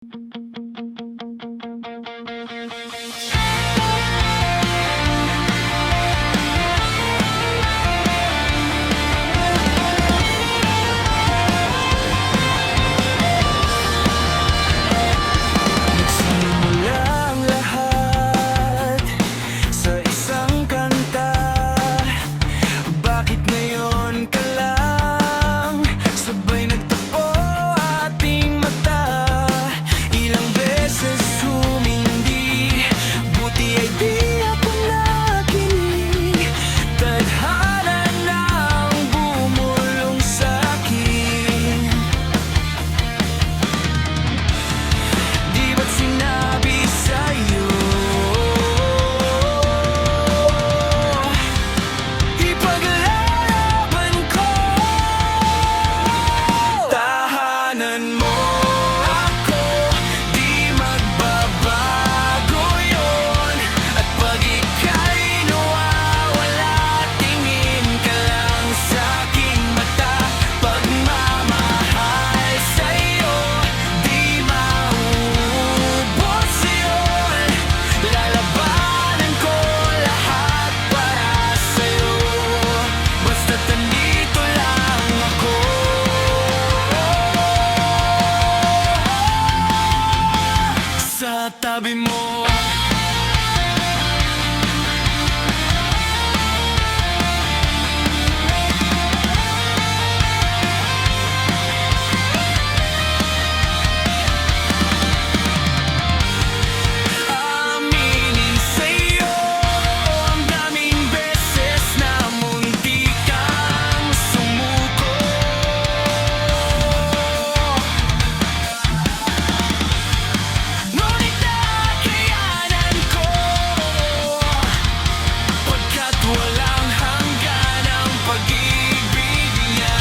Nagsimula ang lahat sa isang kanta. Bakit ngayon ka lang sabay nagtakbo ating mata? Ilang beses humindi, buti ay di ako nakinig. Tadhana na ang bumulong sa'kin. Di ba't sinabi sa'yo ipaglalaban ko? Tahanan mo ako, di magbabago yun. At pag ika'y nawawala, tingin ka lang sa'king mata. Pagmamahal sa'yo, di maubos yun. Lalabanan ko lahat para sa'yo, basta't nandito lang ako. Sa tabi mo. Aminin sa'yo, ang daming beses na munti kang sumuko. Ngunit nakayanan ko, pagkat walang hanggan ang pag-ibig niya.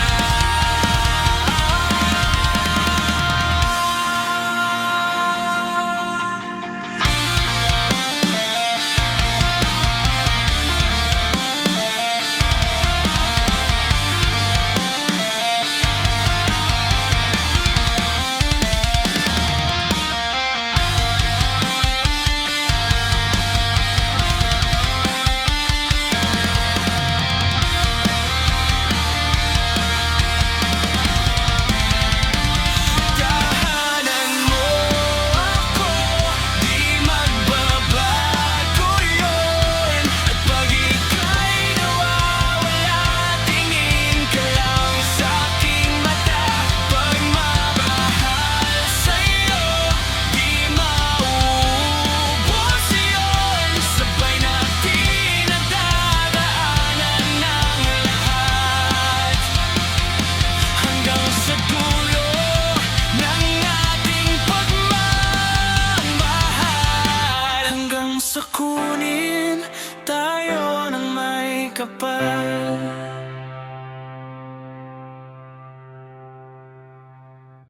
Tahanan mo ako, di magbabago yun. At pag ika'y nawawala, tingin ka lang sa'king mata. Pagmamahal sa'yo, di maubos yun. Sabay natin nadadaanan ng lahat, hanggang sa dulo ng ating pagmamahal. Hanggang sa kunin tayo ng may kapal.